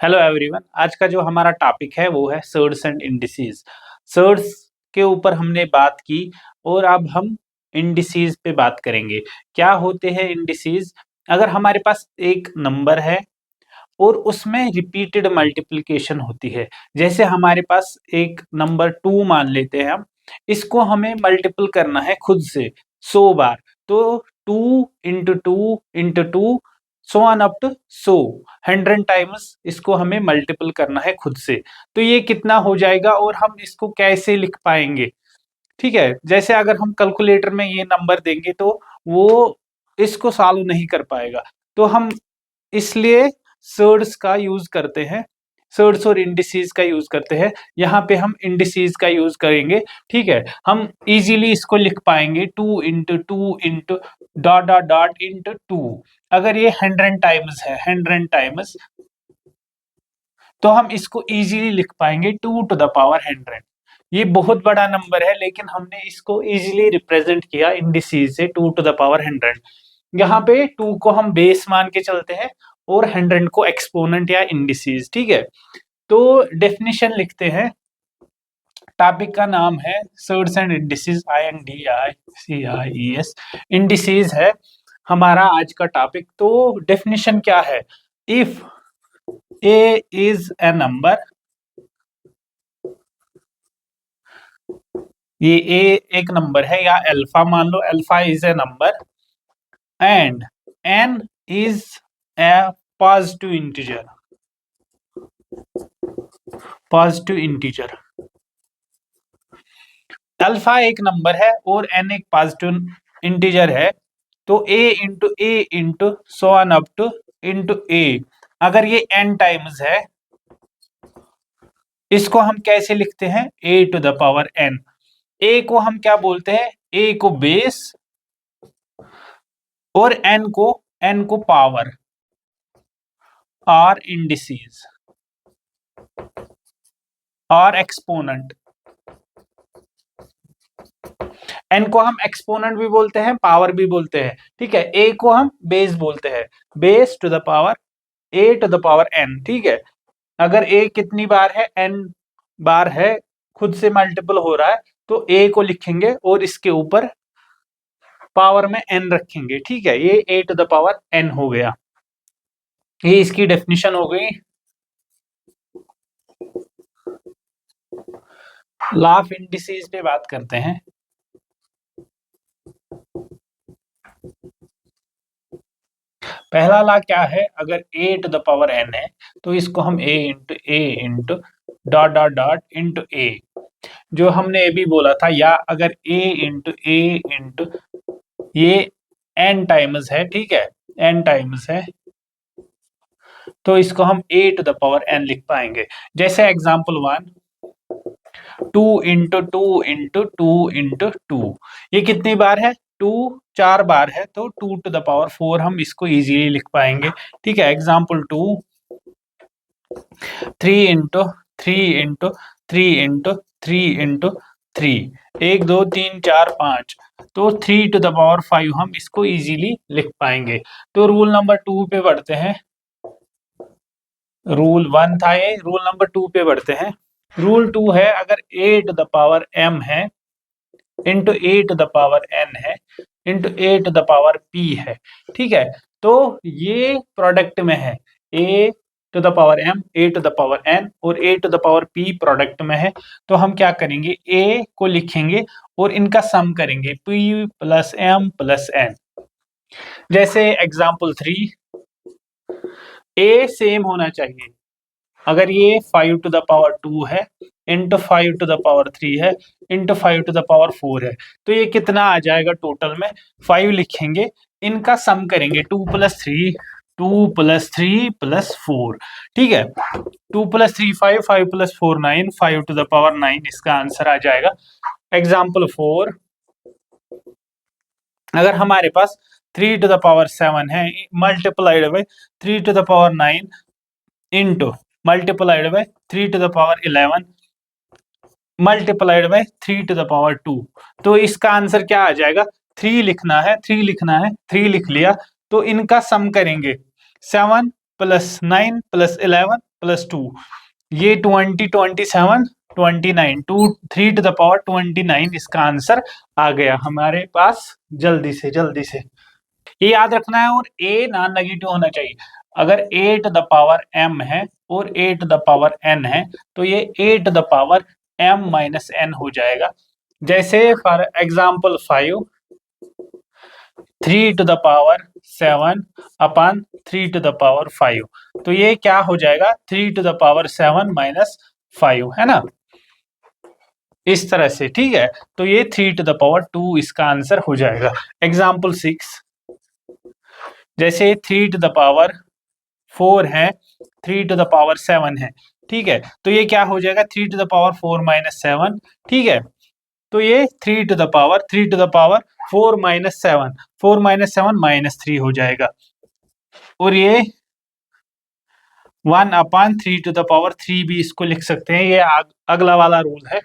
Hello everyone, आज का जो हमारा टॉपिक है वो है सर्ड्स एंड इंडिसेस। सर्ड्स के ऊपर हमने बात की और अब हम इंडिसेस पे बात करेंगे। क्या होते हैं इंडिसेस? अगर हमारे पास एक नंबर है और उसमें रिपीटेड मल्टीप्लिकेशन होती है, जैसे हमारे पास एक नंबर 2 मान लेते हैं हम, इसको हमें मल्टीपल करना है खुद से 100 बार। तो 2 into 2 into 2 so on up to 100 times इसको हमें मल्टीपल करना है खुद से। तो ये कितना हो जाएगा और हम इसको कैसे लिख पाएंगे? ठीक है, जैसे अगर हम कैलकुलेटर में ये नंबर देंगे तो वो इसको सॉल्व नहीं कर पाएगा। तो हम इसलिए सर्ड्स का यूज करते हैं, सर्ड्स और इंडिसेस का यूज करते हैं। यहाँ पे हम इंडिसेस का यूज करेंगे। ठीक है, हम इजीली इसको लिख पाएंगे 2 into dot dot dot into 2। अगर ये 100 टाइम्स है, 100 टाइम्स, तो हम इसको इजीली लिख पाएंगे 2 टू द पावर 100। ये बहुत बड़ा नंबर है लेकिन हमने इसको इजीली रिप्रेजेंट किया इंडिसेस से 2 टू द पावर 100। यहाँ पे 2 को हम बेस मान के चलते हैं और 100 को एक्सपोनेंट या इंडिसेस। ठीक है, तो डेफिनेशन लिखते हैं। टॉपिक का नाम है surds and indices, INDICIES। Indices है हमारा आज का टॉपिक। तो डेफिनेशन क्या है? If a is a number, ये ए एक नंबर है या अल्फा मान लो, alpha is a number and n is a positive integer, positive integer. Alpha एक नंबर है और एन एक पॉजिटिव इंटीजर है। तो a into so on up to into a, अगर ये n टाइम्स है, इसको हम कैसे लिखते हैं? a to the power n। a को हम क्या बोलते हैं? a को बेस और n को पावर, और इंडिसेस और एक्सपोनेंट। n को हम एक्सपोनेंट भी बोलते हैं, पावर भी बोलते हैं। ठीक है, a को हम बेस बोलते हैं, base to the power a to the power n। ठीक है, अगर a कितनी बार है? n बार है, खुद से मल्टीपल हो रहा है, तो a को लिखेंगे और इसके ऊपर पावर में n रखेंगे। ठीक है, ये a to the power n हो गया। ये इसकी डेफिनेशन हो गई। लॉ ऑफ इंडिसेस पे बात करते हैं। पहला लॉ क्या है? अगर a to the power n है तो इसको हम a into dot dot dot into a, जो हमने अभी बोला था। या अगर a इंटू ये n टाइम्स है, ठीक है, n टाइम्स है, तो इसको हम a to the power n लिख पाएंगे। जैसे example 1, 2 into two into two into two, ये कितनी बार है? 2 4 बार है, तो 2 टू द पावर 4 हम इसको इजीली लिख पाएंगे। ठीक है, example 2, 3 into three into three into three into three, 1 2 3 4 5, तो 3 टू द पावर 5 हम इसको इजीली लिख पाएंगे। तो रूल नंबर 2 पे बढ़ते हैं। रूल 1 था ये, रूल नंबर 2 पे बढ़ते हैं। रूल 2 है, अगर a to the power m है into a to the power n है into a to the power p है। ठीक है, तो ये प्रोडक्ट में है, a to the power m, a to the power n और a to the power p product में है। तो हम क्या करेंगे? a को लिखेंगे और इनका सम करेंगे, p plus m plus n। जैसे एग्जाम्पल 3, a सेम होना चाहिए। अगर ये 5 टू द पावर 2 है इंटू 5 टू द पावर 3 है इंटू 5 टू द पावर 4 है, तो ये कितना आ जाएगा? टोटल में 5 लिखेंगे, इनका सम करेंगे 2 प्लस 3, 2 प्लस 3 प्लस 4। ठीक है, 2 plus 3 5, 5 plus 4 9, 5 to the power 9 इसका आंसर आ जाएगा। एग्जाम्पल 4, अगर हमारे पास 3 टू द पावर 7 है multiplied by 3 to the power 9 into multiplied by 3 to the power 11 multiplied by 3 to the power 2, तो इसका आंसर क्या आ जाएगा? 3 लिखना है, 3 लिखना है, 3 लिख लिया। तो इनका सम करेंगे 7 प्लस 9 प्लस 11 +2, ये 20, 27, 29, 3 टू द पावर 29 इसका आंसर आ गया हमारे पास। जल्दी से ये याद रखना है, और ए नॉन नेगेटिव होना चाहिए। अगर a to the power m है और a to the power n है, तो ये a to the power m minus n हो जाएगा। जैसे for example 5, 3 to the power 7 upon 3 to the power 5, तो ये क्या हो जाएगा, 3 टू द पावर 7 माइनस 5, है ना, इस तरह से। ठीक है, तो ये 3 टू द पावर 2 इसका आंसर हो जाएगा। एग्जाम्पल 6, जैसे 3 टू द पावर 4 है, 3 टू द पावर 7 है। ठीक है, तो ये क्या हो जाएगा, 3 टू द पावर 4 माइनस 7। ठीक है, तो ये 3 to the power 4 minus 7, 4 minus 7 minus 3 हो जाएगा। और ये 1 अपॉन 3 टू द पावर 3 भी इसको लिख सकते हैं। ये अगला वाला रूल है,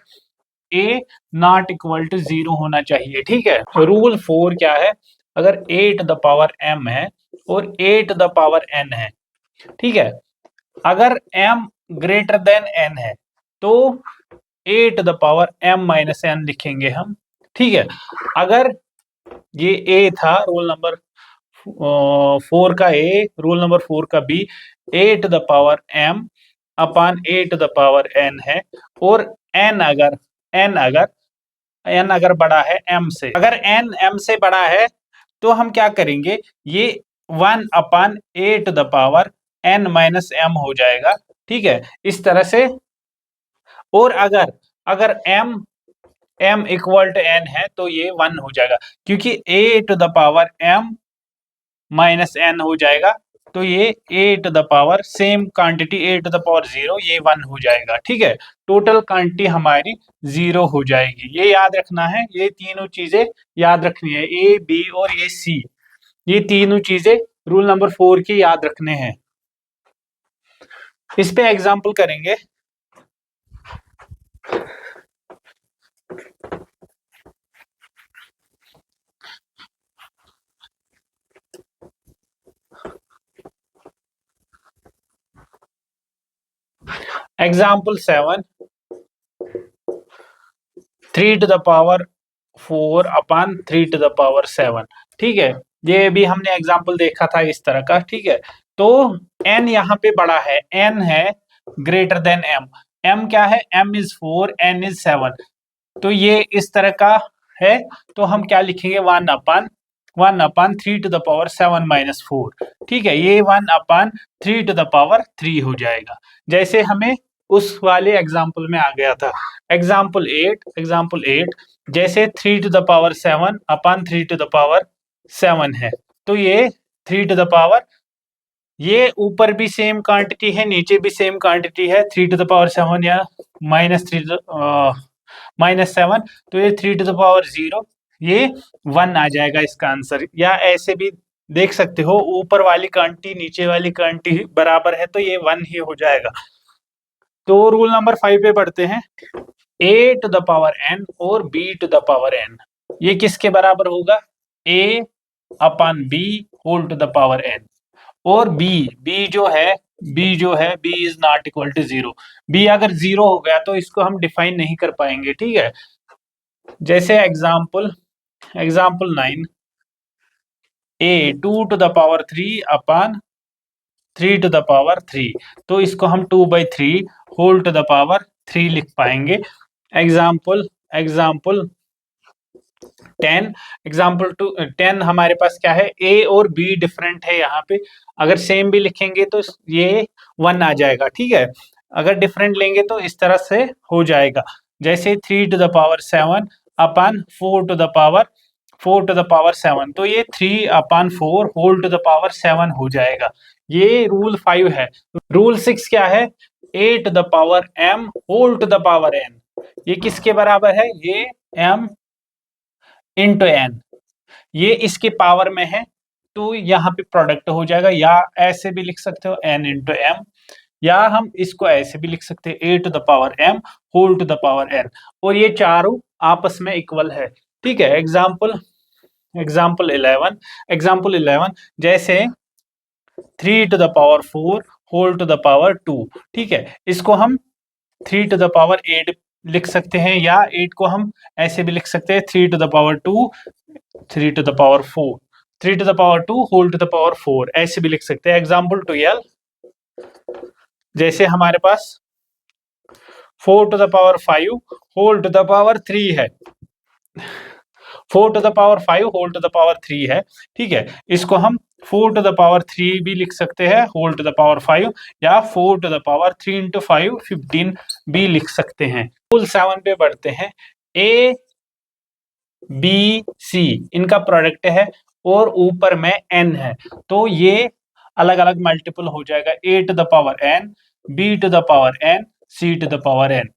a नॉट इक्वल टू 0 होना चाहिए। ठीक है, रूल 4 क्या है, अगर a to the power m है और a to the power n है, ठीक है, अगर m ग्रेटर देन n है तो a to the power m minus n लिखेंगे हम। ठीक है, अगर ये a था रोल नंबर 4 का a, रोल नंबर 4 का b, a to the power m upon a to the power n है, और n अगर बड़ा है m से, अगर n m से बड़ा है तो हम क्या करेंगे, ये 1 upon a to the power n minus m हो जाएगा। ठीक है, इस तरह से। और अगर m इक्वल टू n है तो ये 1 हो जाएगा, क्योंकि a to the power m minus n हो जाएगा, तो ये a to the power same quantity a to the power 0, ये 1 हो जाएगा। ठीक है, टोटल क्वांटिटी हमारी 0 हो जाएगी। ये याद रखना है, ये तीनों चीजें याद रखनी है, a b और ये c, ये तीनों चीजें रूल नंबर 4 की याद रखने हैं। इस पे एग्जांपल करेंगे। Example 7, 3 to the power 4 upon 3 to the power 7। ठीक है, ये भी हमने एग्जाम्पल देखा था इस तरह का। ठीक है, तो n यहाँ पे बड़ा है, n है ग्रेटर देन m, m क्या है, m इज 4, n इज 7, तो ये इस तरह का है। तो हम क्या लिखेंगे, 1 upon 3 to the power 7 minus 4। ठीक है, ये 1 अपॉन 3 टू द पावर 3 हो जाएगा, जैसे हमें उस वाले एग्जाम्पल में आ गया था। एग्जाम्पल 8, जैसे 3 to the power 7 upon 3 to the power 7 है, तो ये 3 टू द पावर, ये ऊपर भी सेम क्वांटिटी है, नीचे भी सेम क्वांटिटी है, 3 टू द पावर 7 या माइनस 7, तो ये 3 टू द पावर 0, ये 1 आ जाएगा इसका आंसर। या ऐसे भी देख सकते हो, ऊपर वाली क्वांटिटी नीचे वाली क्वांटिटी बराबर है, तो ये 1 ही हो जाएगा। तो रूल नंबर 5 पे बढ़ते हैं। a to the power n और b to the power n, ये किसके बराबर होगा, a upon b whole to the power n, और b जो है b is not equal to 0। b अगर 0 हो गया तो इसको हम डिफाइन नहीं कर पाएंगे। ठीक है, जैसे example 9, a 2 to the power 3 upon 3 to the power 3, तो इसको हम 2/3 होल टू द पावर 3 लिख पाएंगे। एग्जाम्पल 10 हमारे पास क्या है, a और b डिफरेंट है यहाँ पे, अगर सेम भी लिखेंगे तो ये 1 आ जाएगा। ठीक है, अगर डिफरेंट लेंगे तो इस तरह से हो जाएगा, जैसे 3 to the power 7 upon 4 to the power 7, तो ये 3 upon 4 whole to the power 7 हो जाएगा। ये रूल 5 है। रूल 6 क्या है, a to the power m whole to the power n, ये किसके बराबर है, ये m इंटू n, ये इसके पावर में है, तो यहाँ पे प्रोडक्ट हो जाएगा। या ऐसे भी लिख सकते हो n इंटू m, या हम इसको ऐसे भी लिख सकते हैं a to the power m whole to the power n, और ये चारों आपस में इक्वल है। ठीक है, एग्जाम्पल 11, जैसे 3 to the power 4 whole to the power 2। ठीक है, इसको हम 3 टू द पावर 8 लिख सकते हैं, या 8 को हम ऐसे भी लिख सकते हैं 3 to the power 2, 3 to the power 4, 3 to the power 2 whole to the power 4, ऐसे भी लिख सकते हैं। एग्जाम्पल 12, जैसे हमारे पास 4 to the power 5 whole to the power 3 है, 4 to the power 5 whole to the power 3 है। ठीक है, इसको हम 4 टू द पावर 3 भी लिख सकते हैं होल टू द पावर 5, या 4 टू द पावर 3 इंटू 5 15 भी लिख सकते हैं। रूल 7 पे बढ़ते हैं। ए बी सी इनका प्रोडक्ट है और ऊपर में एन है, तो ये अलग अलग मल्टीपल हो जाएगा। A to the power n, b to the power n, c to the power n.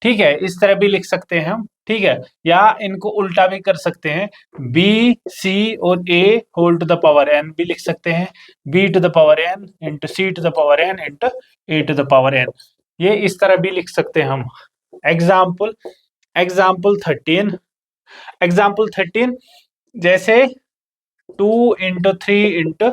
ठीक है, इस तरह भी लिख सकते हैं हम। ठीक है, या इनको उल्टा भी कर सकते हैं, बी सी और a whole to the power n भी लिख सकते हैं, b to the power n into c to the power n into a to the power n, ये इस तरह भी लिख सकते हैं हम। एग्जाम्पल एग्जाम्पल 13, एग्जाम्पल 13 जैसे 2 into 3 into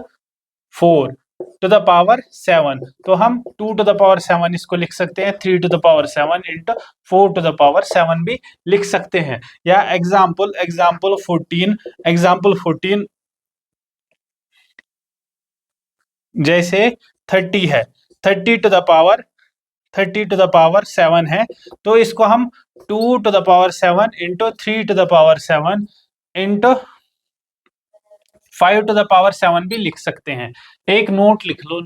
4 to the power 7, तो हम 2 टू द पावर 7 इसको लिख सकते हैं, 3 to the power 7 into 4 to the power 7 भी लिख सकते हैं। या एग्जाम्पल एग्जाम्पल 14 जैसे 30 है, 30 टू द पावर 7 है, तो इसको हम 2 to the power 7 into 3 to the power 7 into 5 to the power 7 भी लिख सकते हैं। एक नोट लिख लो,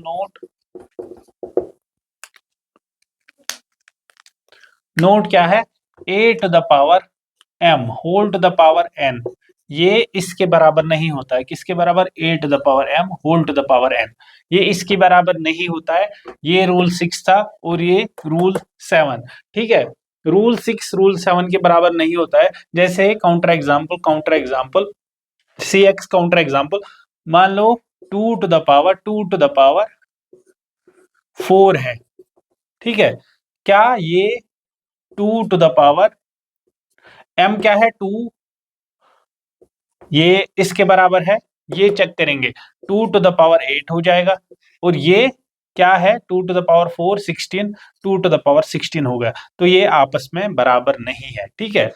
नोट क्या है, a to the power m whole to the power n, ये इसके बराबर नहीं होता है। किसके बराबर, a to the power m whole to the power n, ये इसके बराबर नहीं होता है। ये रूल 6 था और ये रूल 7। ठीक है, रूल 6 रूल 7 के बराबर नहीं होता है। जैसे काउंटर एग्जाम्पल सी एक्स काउंटर एग्जाम्पल, मान लो 2 टू द पावर 4 है। ठीक है, क्या ये 2 टू द पावर m क्या है 2, ये इसके बराबर है, ये चेक करेंगे 2 टू द पावर 8 हो जाएगा, और ये क्या है 2 to the power 4 16, 2 to the power 16 हो गया, तो ये आपस में बराबर नहीं है। ठीक है,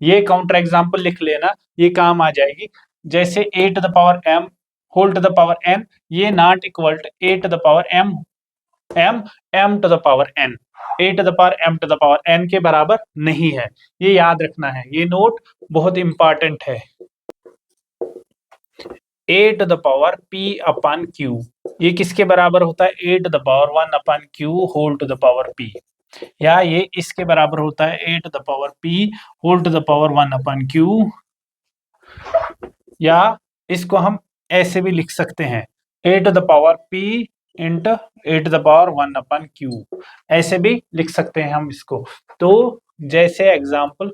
ये काउंटर एग्जाम्पल लिख लेना, ये काम आ जाएगी। जैसे a to the power m whole to the power n, ये not equal to a to the power m to the power n, a to the power m to the power n के बराबर नहीं है, ये याद रखना है, ये नोट बहुत इंपॉर्टेंट है। a to the power p upon q, ये किसके बराबर होता है, a to the power 1 upon q whole to the power p, या ये इसके बराबर होता है a to the power p whole to the power 1 upon q, या इसको हम ऐसे भी लिख सकते हैं a to the power p into a to the power 1 upon q, ऐसे भी लिख सकते हैं हम इसको। तो जैसे एग्जाम्पल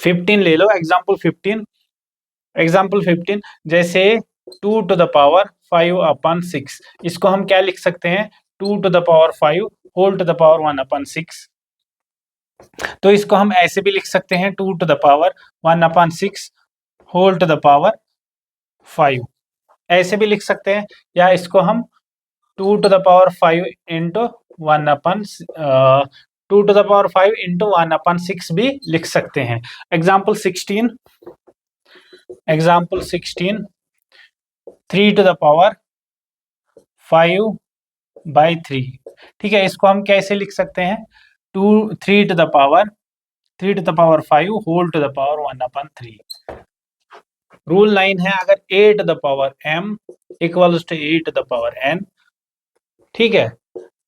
15 ले लो, एग्जाम्पल 15 जैसे 2 टू द पावर 5 अपन 6, इसको हम क्या लिख सकते हैं, 2 to the power 5 whole to the power 1 upon 6, तो इसको हम ऐसे भी लिख सकते हैं 2 to the power 1 upon 6 whole to the power 5, ऐसे भी लिख सकते हैं। या इसको हम 2 to the power 5 into 1 upon 2 to the power 5 into 1 upon 6 भी लिख सकते हैं। Example 16 3 to the power 5 by 3। ठीक है, इसको हम कैसे लिख सकते हैं, 3 to the power 5 whole to the power 1 upon 3। Rule 9 है, अगर a to the power m equals to a to the power n, ठीक है,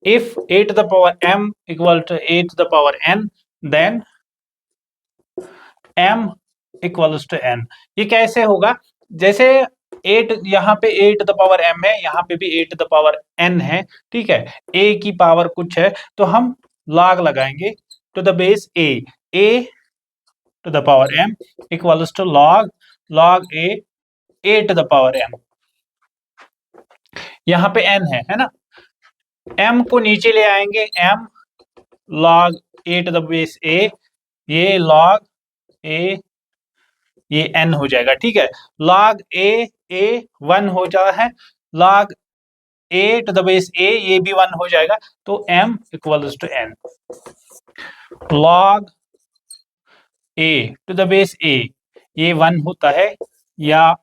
if a to the power m equal to a to the power n, then m equals to n। ये कैसे होगा, जैसे यहाँ पे a to the power m है, यहाँ पे भी a to the power n है। ठीक है, a की पावर कुछ है तो हम log लगाएंगे to the base a to the power m equals to log a to the power m। यहाँ पे n है ना, m को नीचे ले आएंगे, m log a to the base a, ये log a ये n हो जाएगा, ठीक है। log a 1 हो जाता है, log a to the base a ये भी 1 हो जाएगा, तो m equals to n। log a to the base a ये 1 होता है, या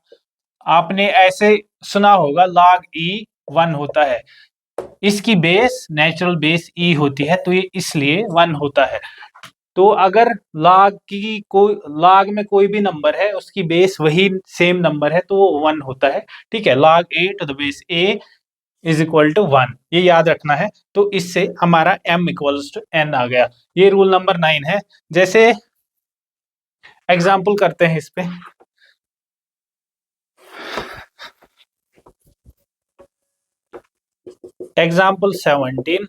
आपने ऐसे सुना होगा log e 1 होता है। इसकी बेस नेचुरल बेस e होती है, तो ये इसलिए 1 होता है। तो अगर log में कोई भी नंबर है, उसकी बेस वही सेम नंबर है, तो वो 1 होता है, ठीक है। log a to the base a is equal to 1, ये याद रखना है। तो इससे हमारा m इक्वल्स टू n आ गया। ये रूल नंबर 9 है। जैसे एग्जाम्पल करते हैं इस पे। Example 17,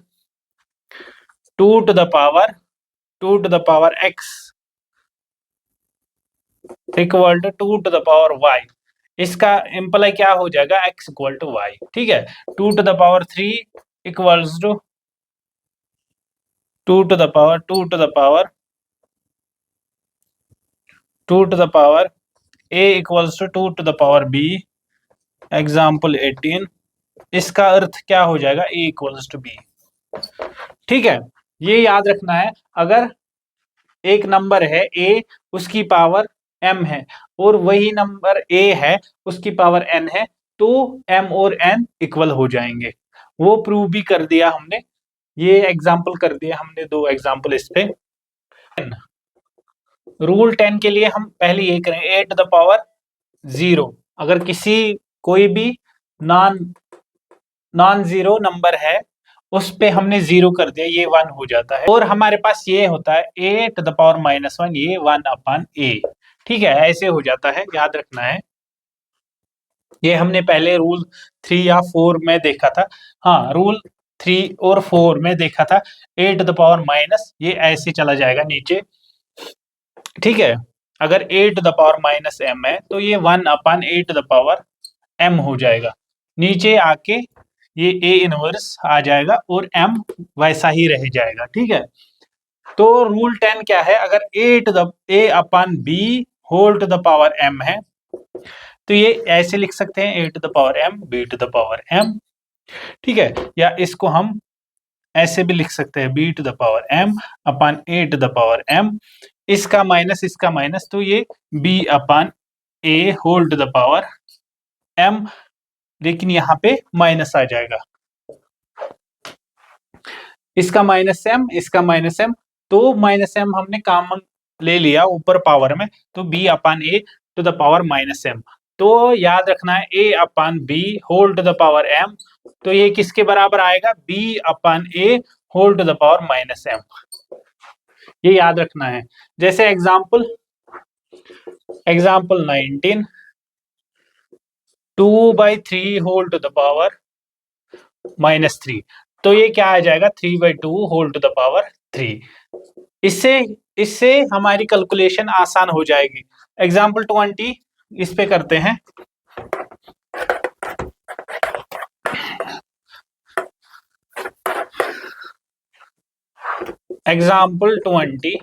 2 to the power x equal to 2 to the power y। इसका इम्प्लाई क्या हो जाएगा, x इक्वल टू y, ठीक है। 2 to the power 3 equals to 2 to the power a equals to 2 to the power b। Example 18, इसका अर्थ क्या हो जाएगा, a इक्वल्स टू b, ठीक है। ये याद रखना है, अगर एक नंबर है a, उसकी पावर m है, और वही नंबर a है, उसकी पावर n है, तो m और n इक्वल हो जाएंगे। वो प्रूव भी कर दिया हमने, ये एग्जाम्पल कर दिया हमने, 2 एग्जाम्पल इस पे। रूल 10 के लिए हम पहले ये करें, a to the power 0, अगर कोई भी नॉन जीरो नंबर है, उस पे हमने 0 कर दिया, ये 1 हो जाता है। और हमारे पास ये होता है a to the power -1, ये 1 upon a, ठीक है। ऐसे हो जाता है, याद रखना है। ये हमने पहले रूल 3 या 4 में देखा था। हाँ, रूल 3 और 4 में देखा था। a to the power minus, ये ऐसे चला जाएगा नीचे, ठीक है। अगर a to the power -m है, तो ये 1 upon a to the power m हो जाएगा। नीचे आके ये a इनवर्स आ जाएगा, और m वैसा ही रह जाएगा, ठीक है। तो रूल 10 क्या है, अगर a upon b whole to the power m है, तो ये ऐसे लिख सकते हैं, a to the power m b to the power m, ठीक है। या इसको हम ऐसे भी लिख सकते हैं, b to the power m upon a to the power m, इसका माइनस, तो ये b upon a whole to the power m, लेकिन यहाँ पे माइनस आ जाएगा, इसका -m, तो -m हमने कॉमन ले लिया ऊपर पावर में, तो b upon a to the power -m। तो याद रखना है a upon b whole to the power m, तो ये किसके बराबर आएगा, b upon a whole to the power -m, ये याद रखना है। जैसे example 19, 2/3 whole to the power -3, तो ये क्या आ जाएगा, 3/2 होल टू द पावर 3। इससे हमारी कैलकुलेशन आसान हो जाएगी। एग्जाम्पल 20 इस पे करते हैं। एग्जाम्पल 20,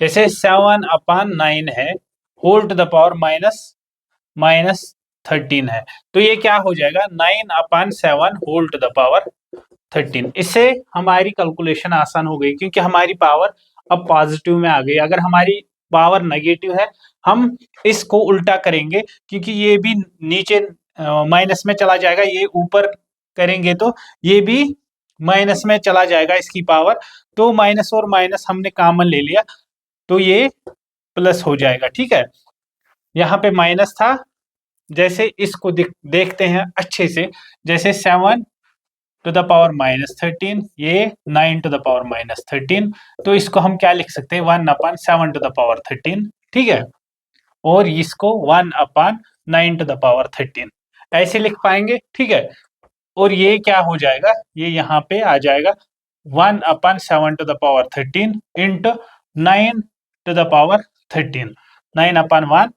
जैसे 7 अपॉन 9 है, होल टू द पावर -13 है, तो ये क्या हो जाएगा, 9 upon 7 whole to the power 13। इससे हमारी कैलकुलेशन आसान हो गई, क्योंकि हमारी पावर अब पॉजिटिव में आ गई। अगर हमारी पावर नेगेटिव है, हम इसको उल्टा करेंगे, क्योंकि ये भी नीचे माइनस में चला जाएगा, ये ऊपर करेंगे तो ये भी माइनस में चला जाएगा इसकी पावर, तो माइनस और माइनस हमने कॉमन ले लिया, तो ये प्लस हो जाएगा, ठीक है। यहाँ पे माइनस था, जैसे इसको देखते हैं अच्छे से, जैसे 7 टू द पावर -13, ये 9 टू द पावर -13, तो इसको हम क्या लिख सकते हैं, 1 अपॉन 7 टू द पावर 13, ठीक है। और इसको 1 अपॉन 9 टू द पावर 13 ऐसे लिख पाएंगे, ठीक है। और ये क्या हो जाएगा, ये यहाँ पे आ जाएगा 1 upon 7 to the power 13 into 9 to the power 13, 9 upon 1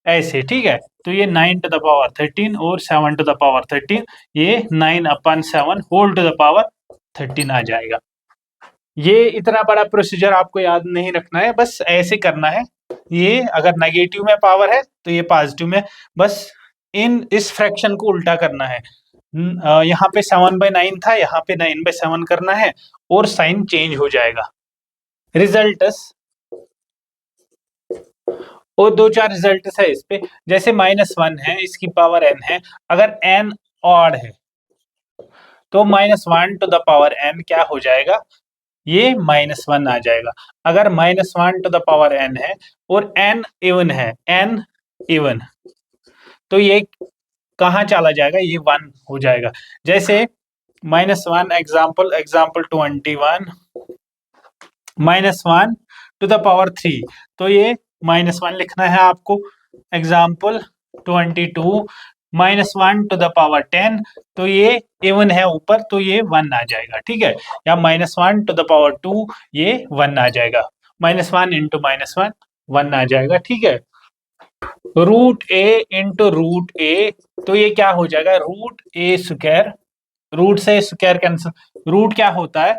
ऐसे, ठीक है। तो ये 9 टू द पावर 13 और 7 टू द पावर 13, ये 9 upon 7 whole to the power 13 आ जाएगा। ये इतना बड़ा प्रोसीजर आपको याद नहीं रखना है, बस ऐसे करना है। ये अगर नेगेटिव में पावर है तो ये पॉजिटिव में, बस इस फ्रैक्शन को उल्टा करना है। यहाँ पे 7/9 था, यहाँ पे 9/7 करना है और साइन चेंज हो जाएगा। रिजल्ट्स और दो चार रिजल्ट्स है इस पे, जैसे -1 है, इसकी पावर n है, अगर n ऑड है तो -1 टू द पावर n क्या हो जाएगा, ये -1 आ जाएगा। अगर -1 टू द पावर n है और n इवन है, n इवन, तो ये कहाँ चला जाएगा, ये 1 हो जाएगा। जैसे -1 एग्जाम्पल 21 -1 टू द पावर 3, तो ये -1 लिखना है आपको। एग्जाम्पल 22 -1 टू द पावर 10, तो ये इवन है ऊपर, तो ये 1 आ जाएगा, ठीक है। या -1 टू द पावर 2, ये 1 आ जाएगा। -1 इंटू -1 1 आ जाएगा, ठीक है। √a इंटू √a, तो ये क्या हो जाएगा, √a²। रूट से स्क्वायर कैंसिल, रूट क्या होता है,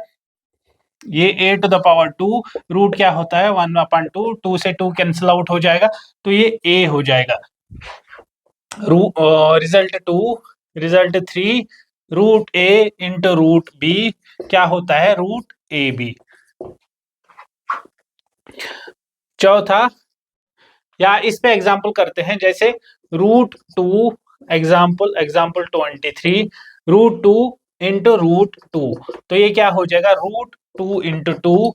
ये a to the power 2, root क्या होता है 1/2, 2 से 2 कैंसिल आउट हो जाएगा, तो ये a हो जाएगा। Result 2, result 3, √a into √b क्या होता है, √ab। चौथा, या इस पे एग्जाम्पल करते हैं, जैसे √2 एग्जाम्पल 23 √2 इंटू √2, तो ये क्या हो जाएगा, √2 इंटू 2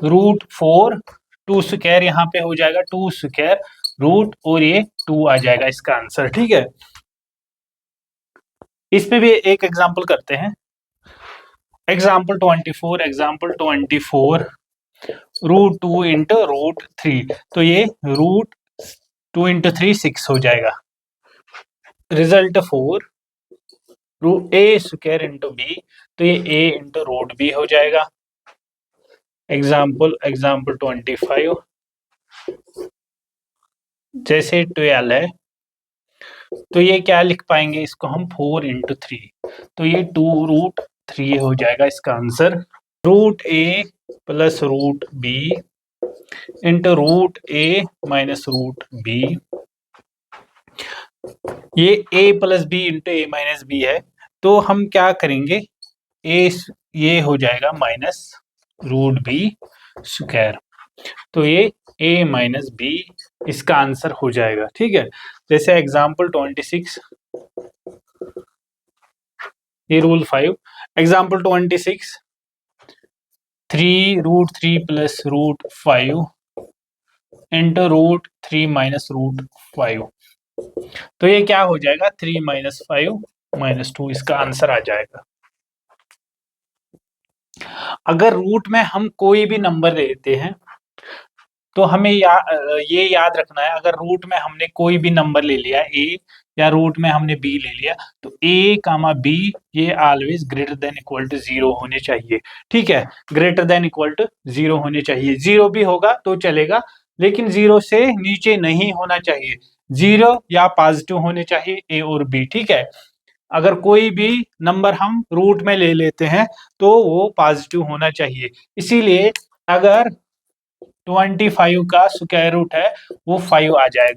√4, 2² यहाँ पे हो जाएगा, 2² रूट, और ये 2 आ जाएगा इसका आंसर, ठीक है। इस पे भी एक एग्जाम्पल करते हैं, एग्जाम्पल 24 √2 इंटू √3, तो ये √2 इंटू 3 6 हो जाएगा। रिजल्ट 4 √a² इंटू b, तो ये a इंटू √b हो जाएगा। एग्जाम्पल 25 जैसे 12 है, तो ये क्या लिख पाएंगे इसको हम, 4 इंटू 3, तो ये 2√3 हो जाएगा इसका answer. √a plus √b into √a minus √b, ये a plus b into a minus b है, तो हम क्या करेंगे, ये हो जाएगा माइनस √b², तो ये a माइनस b इसका आंसर हो जाएगा, ठीक है। जैसे एग्जाम्पल 26, ये rule 5, example 26 3√3 plus √5 into √3 minus √5, तो ये क्या हो जाएगा, 3 - 5 - 2 इसका आंसर आ जाएगा। अगर रूट में हम कोई भी नंबर लेते हैं तो हमें ये याद रखना है, अगर रूट में हमने कोई भी नंबर ले लिया a, या रूट में हमने b ले लिया, तो a, b ये always greater than equal to 0 होने चाहिए, ठीक है। ग्रेटर देन इक्वल टू 0 होने चाहिए, 0 भी होगा तो चलेगा, लेकिन 0 से नीचे नहीं होना चाहिए, 0 या पॉजिटिव होने चाहिए a और b, ठीक है। अगर कोई भी नंबर हम रूट में ले लेते हैं तो वो पॉजिटिव होना चाहिए, इसीलिए अगर 25 का स्क्वायर रूट है वो 5 आ जाएगा।